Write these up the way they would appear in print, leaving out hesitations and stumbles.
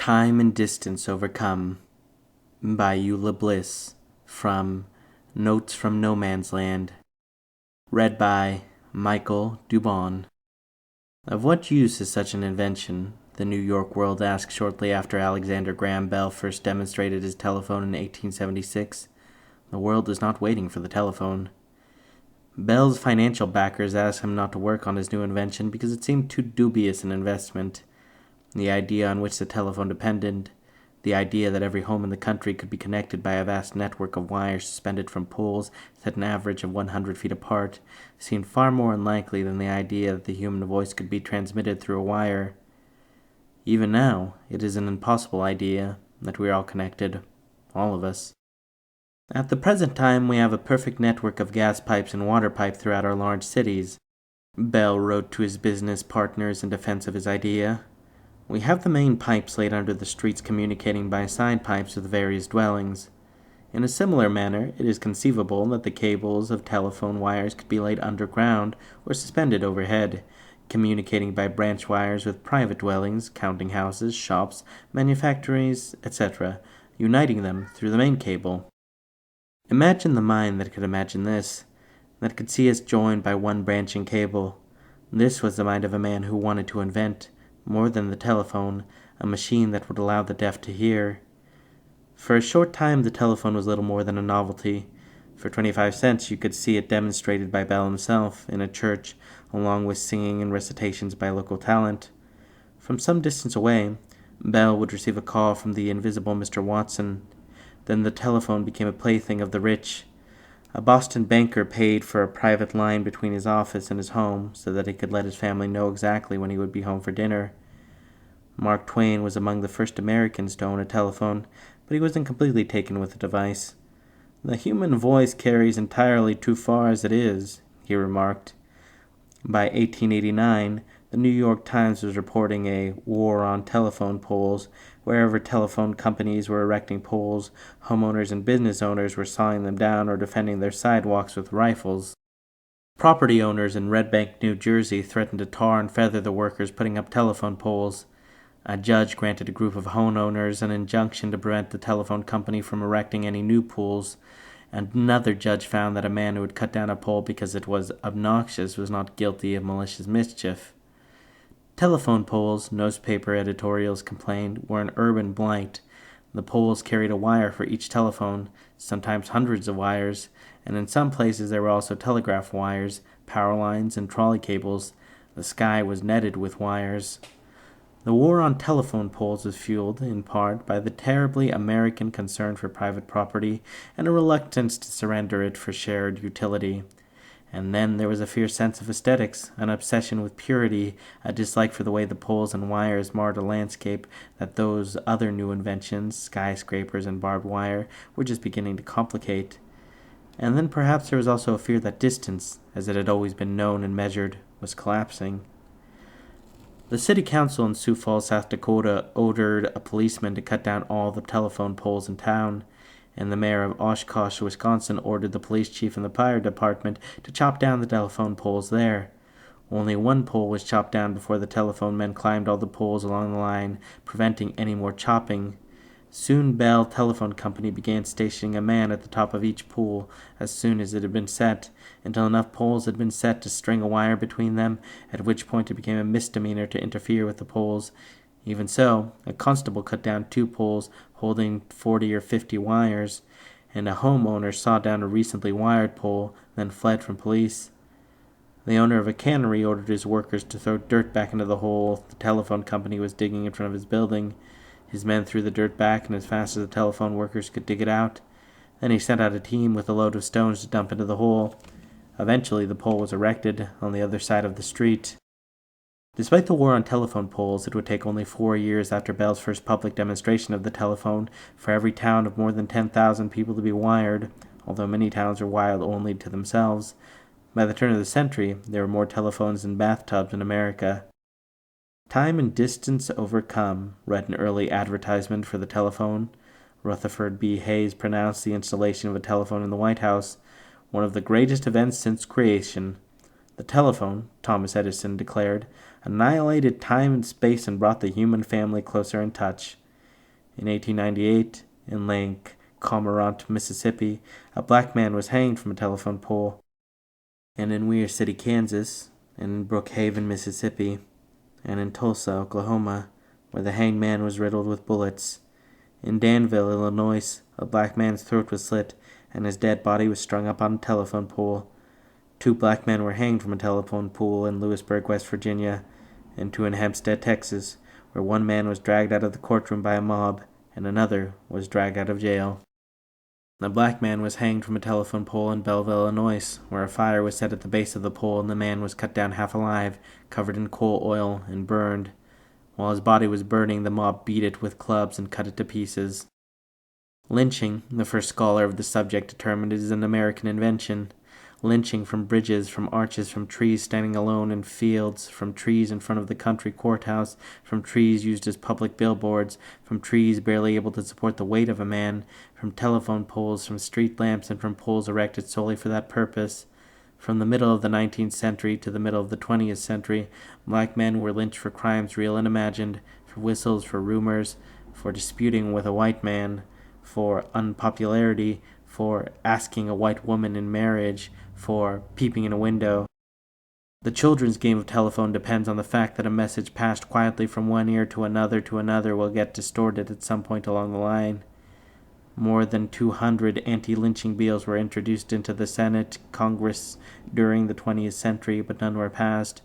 Time and Distance Overcome by Eula Bliss from Notes from No Man's Land. Read by Alberto-DuBon. Of what use is such an invention? The New York World asked shortly after Alexander Graham Bell first demonstrated his telephone in 1876. The world is not waiting for the telephone. Bell's financial backers asked him not to work on his new invention because it seemed too dubious an investment. The idea on which the telephone depended, the idea that every home in the country could be connected by a vast network of wires suspended from poles set an average of 100 feet apart, seemed far more unlikely than the idea that the human voice could be transmitted through a wire. Even now, it is an impossible idea that we are all connected, all of us. At the present time, we have a perfect network of gas pipes and water pipes throughout our large cities. Bell wrote to his business partners in defense of his idea. We have the main pipes laid under the streets communicating by side pipes with various dwellings. In a similar manner, it is conceivable that the cables of telephone wires could be laid underground or suspended overhead, communicating by branch wires with private dwellings, counting houses, shops, manufactories, etc., uniting them through the main cable. Imagine the mind that could imagine this, that could see us joined by one branching cable. This was the mind of a man who wanted to invent, more than the telephone, a machine that would allow the deaf to hear. For a short time the telephone was little more than a novelty. For 25 cents you could see it demonstrated by Bell himself in a church, along with singing and recitations by local talent. From some distance away, Bell would receive a call from the invisible Mr. Watson. Then the telephone became a plaything of the rich. A Boston banker paid for a private line between his office and his home so that he could let his family know exactly when he would be home for dinner. Mark Twain was among the first Americans to own a telephone, but he wasn't completely taken with the device. "The human voice carries entirely too far as it is," he remarked. By 1889, the New York Times was reporting a war on telephone poles. Wherever telephone companies were erecting poles, homeowners and business owners were sawing them down or defending their sidewalks with rifles. Property owners in Red Bank, New Jersey threatened to tar and feather the workers putting up telephone poles. A judge granted a group of homeowners an injunction to prevent the telephone company from erecting any new poles, and another judge found that a man who would cut down a pole because it was obnoxious was not guilty of malicious mischief. Telephone poles, newspaper editorials complained, were an urban blight. The poles carried a wire for each telephone, sometimes hundreds of wires, and in some places there were also telegraph wires, power lines, and trolley cables. The sky was netted with wires. The war on telephone poles was fueled, in part, by the terribly American concern for private property and a reluctance to surrender it for shared utility. And then there was a fierce sense of aesthetics, an obsession with purity, a dislike for the way the poles and wires marred a landscape that those other new inventions, skyscrapers and barbed wire, were just beginning to complicate. And then perhaps there was also a fear that distance, as it had always been known and measured, was collapsing. The city council in Sioux Falls, South Dakota, ordered a policeman to cut down all the telephone poles in town, and the mayor of Oshkosh, Wisconsin, ordered the police chief and the fire department to chop down the telephone poles there. Only one pole was chopped down before the telephone men climbed all the poles along the line, preventing any more chopping. Soon Bell Telephone Company began stationing a man at the top of each pole as soon as it had been set, until enough poles had been set to string a wire between them, at which point it became a misdemeanor to interfere with the poles. Even so, a constable cut down 2 poles holding 40 or 50 wires, and a homeowner sawed down a recently wired pole, then fled from police. The owner of a cannery ordered his workers to throw dirt back into the hole the telephone company was digging in front of his building. His men threw the dirt back, and as fast as the telephone workers could dig it out. Then he sent out a team with a load of stones to dump into the hole. Eventually the pole was erected on the other side of the street. Despite the war on telephone poles, it would take only 4 years after Bell's first public demonstration of the telephone for every town of more than 10,000 people to be wired, although many towns were wired only to themselves. By the turn of the century, there were more telephones than bathtubs in America. Time and Distance Overcome read an early advertisement for the telephone. Rutherford B. Hayes pronounced the installation of a telephone in the White House one of the greatest events since creation. The telephone, Thomas Edison declared, annihilated time and space and brought the human family closer in touch. In 1898, in Lake Cormorant, Mississippi, a black man was hanged from a telephone pole. And in Weir City, Kansas, and in Brookhaven, Mississippi, and in Tulsa, Oklahoma, where the hanged man was riddled with bullets. In Danville, Illinois, a black man's throat was slit, and his dead body was strung up on a telephone pole. 2 black men were hanged from a telephone pole in Lewisburg, West Virginia, and 2 in Hempstead, Texas, where 1 man was dragged out of the courtroom by a mob, and another was dragged out of jail. A black man was hanged from a telephone pole in Belleville, Illinois, where a fire was set at the base of the pole and the man was cut down half alive, covered in coal oil, and burned. While his body was burning, the mob beat it with clubs and cut it to pieces. Lynching, the first scholar of the subject determined, is an American invention. Lynching from bridges, from arches, from trees standing alone in fields, from trees in front of the country courthouse, from trees used as public billboards, from trees barely able to support the weight of a man, from telephone poles, from street lamps, and from poles erected solely for that purpose. From the middle of the 19th century to the middle of the 20th century, black men were lynched for crimes real and imagined, for whistles, for rumors, for disputing with a white man, for unpopularity, for asking a white woman in marriage, for peeping in a window. The children's game of telephone depends on the fact that a message passed quietly from one ear to another will get distorted at some point along the line. More than 200 anti-lynching bills were introduced into the Senate, Congress during the 20th century, but none were passed.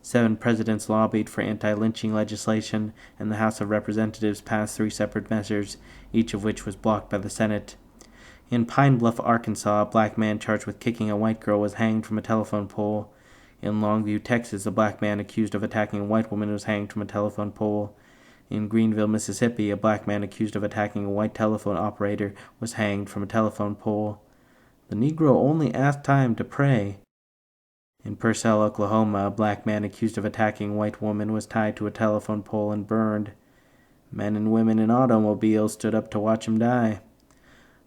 7 presidents lobbied for anti-lynching legislation, and the House of Representatives passed 3 separate measures, each of which was blocked by the Senate. In Pine Bluff, Arkansas, a black man charged with kicking a white girl was hanged from a telephone pole. In Longview, Texas, a black man accused of attacking a white woman was hanged from a telephone pole. In Greenville, Mississippi, a black man accused of attacking a white telephone operator was hanged from a telephone pole. The Negro only asked time to pray. In Purcell, Oklahoma, a black man accused of attacking a white woman was tied to a telephone pole and burned. Men and women in automobiles stood up to watch him die.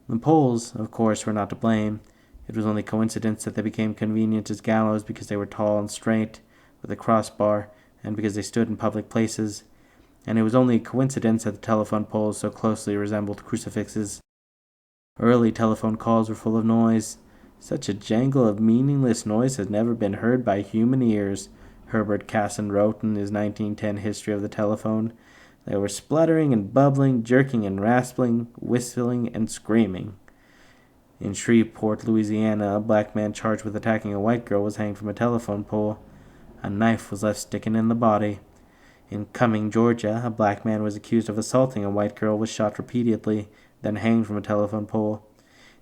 The poles, of course, were not to blame. It was only coincidence that they became convenient as gallows because they were tall and straight, with a crossbar, and because they stood in public places. And it was only coincidence that the telephone poles so closely resembled crucifixes. Early telephone calls were full of noise. Such a jangle of meaningless noise has never been heard by human ears, Herbert Casson wrote in his 1910 History of the Telephone. They were spluttering and bubbling, jerking and rasping, whistling and screaming. In Shreveport, Louisiana, a black man charged with attacking a white girl was hanged from a telephone pole. A knife was left sticking in the body. In Cumming, Georgia, a black man was accused of assaulting a white girl was shot repeatedly, then hanged from a telephone pole.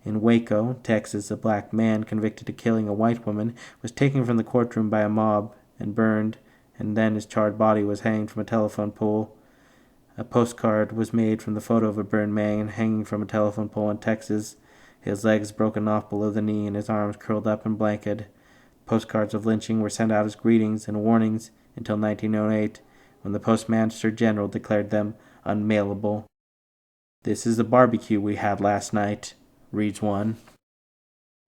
In Waco, Texas, a black man convicted of killing a white woman was taken from the courtroom by a mob and burned, and then his charred body was hanged from a telephone pole. A postcard was made from the photo of a burned man hanging from a telephone pole in Texas, his legs broken off below the knee and his arms curled up and blanketed. Postcards of lynching were sent out as greetings and warnings until 1908, when the Postmaster General declared them unmailable. "This is the barbecue we had last night," reads one.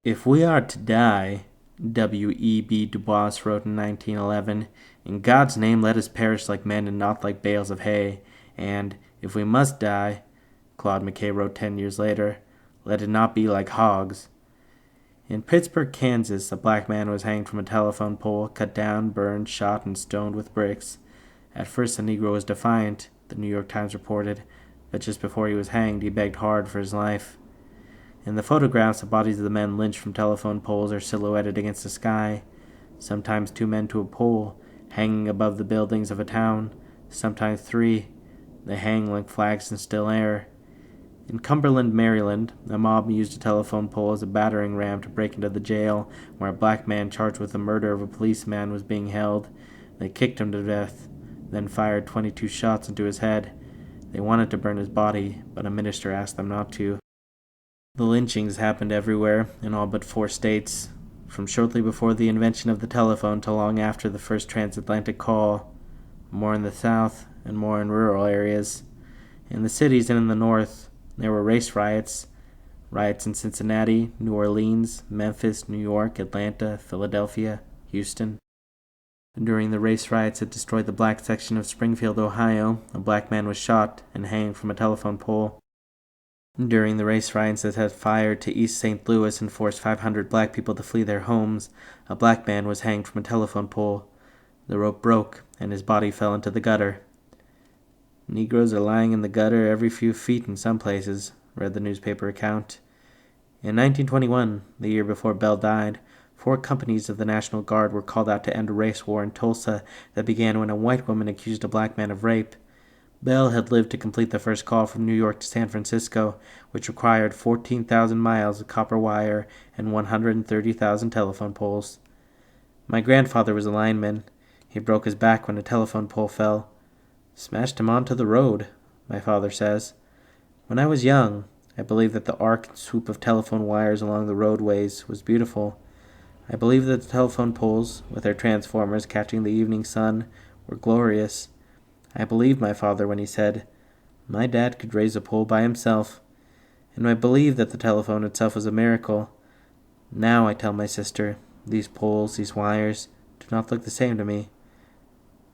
"If we are to die," W.E.B. Du Bois wrote in 1911, "in God's name let us perish like men and not like bales of hay. And, if we must die," Claude McKay wrote 10 years later, "let it not be like hogs." In Pittsburgh, Kansas, a black man was hanged from a telephone pole, cut down, burned, shot, and stoned with bricks. At first the Negro was defiant, the New York Times reported, but just before he was hanged he begged hard for his life. In the photographs, the bodies of the men lynched from telephone poles are silhouetted against the sky, sometimes 2 men to a pole, hanging above the buildings of a town, sometimes 3. They hang like flags in still air. In Cumberland, Maryland, a mob used a telephone pole as a battering ram to break into the jail, where a black man charged with the murder of a policeman was being held. They kicked him to death, then fired 22 shots into his head. They wanted to burn his body, but a minister asked them not to. The lynchings happened everywhere, in all but 4 states, from shortly before the invention of the telephone to long after the first transatlantic call, more in the South and more in rural areas. In the cities and in the North, there were race riots in Cincinnati, New Orleans, Memphis, New York, Atlanta, Philadelphia, Houston. During the race riots that destroyed the black section of Springfield, Ohio, a black man was shot and hanged from a telephone pole. During the race riots that set fire to East St. Louis and forced 500 black people to flee their homes, a black man was hanged from a telephone pole. The rope broke, and his body fell into the gutter. "Negroes are lying in the gutter every few feet in some places," read the newspaper account. In 1921, the year before Bell died, 4 companies of the National Guard were called out to end a race war in Tulsa that began when a white woman accused a black man of rape. Bell had lived to complete the first call from New York to San Francisco, which required 14,000 miles of copper wire and 130,000 telephone poles. "My grandfather was a lineman. He broke his back when a telephone pole fell. Smashed him onto the road," my father says. "When I was young, I believed that the arc and swoop of telephone wires along the roadways was beautiful. I believed that the telephone poles, with their transformers catching the evening sun, were glorious. I believed my father when he said, 'My dad could raise a pole by himself,' and I believed that the telephone itself was a miracle. Now I tell my sister, these poles, these wires, do not look the same to me.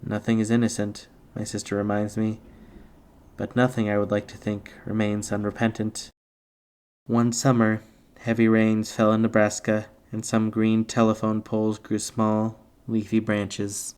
Nothing is innocent," my sister reminds me, "but nothing, I would like to think, remains unrepentant." One summer, heavy rains fell in Nebraska, and some green telephone poles grew small, leafy branches.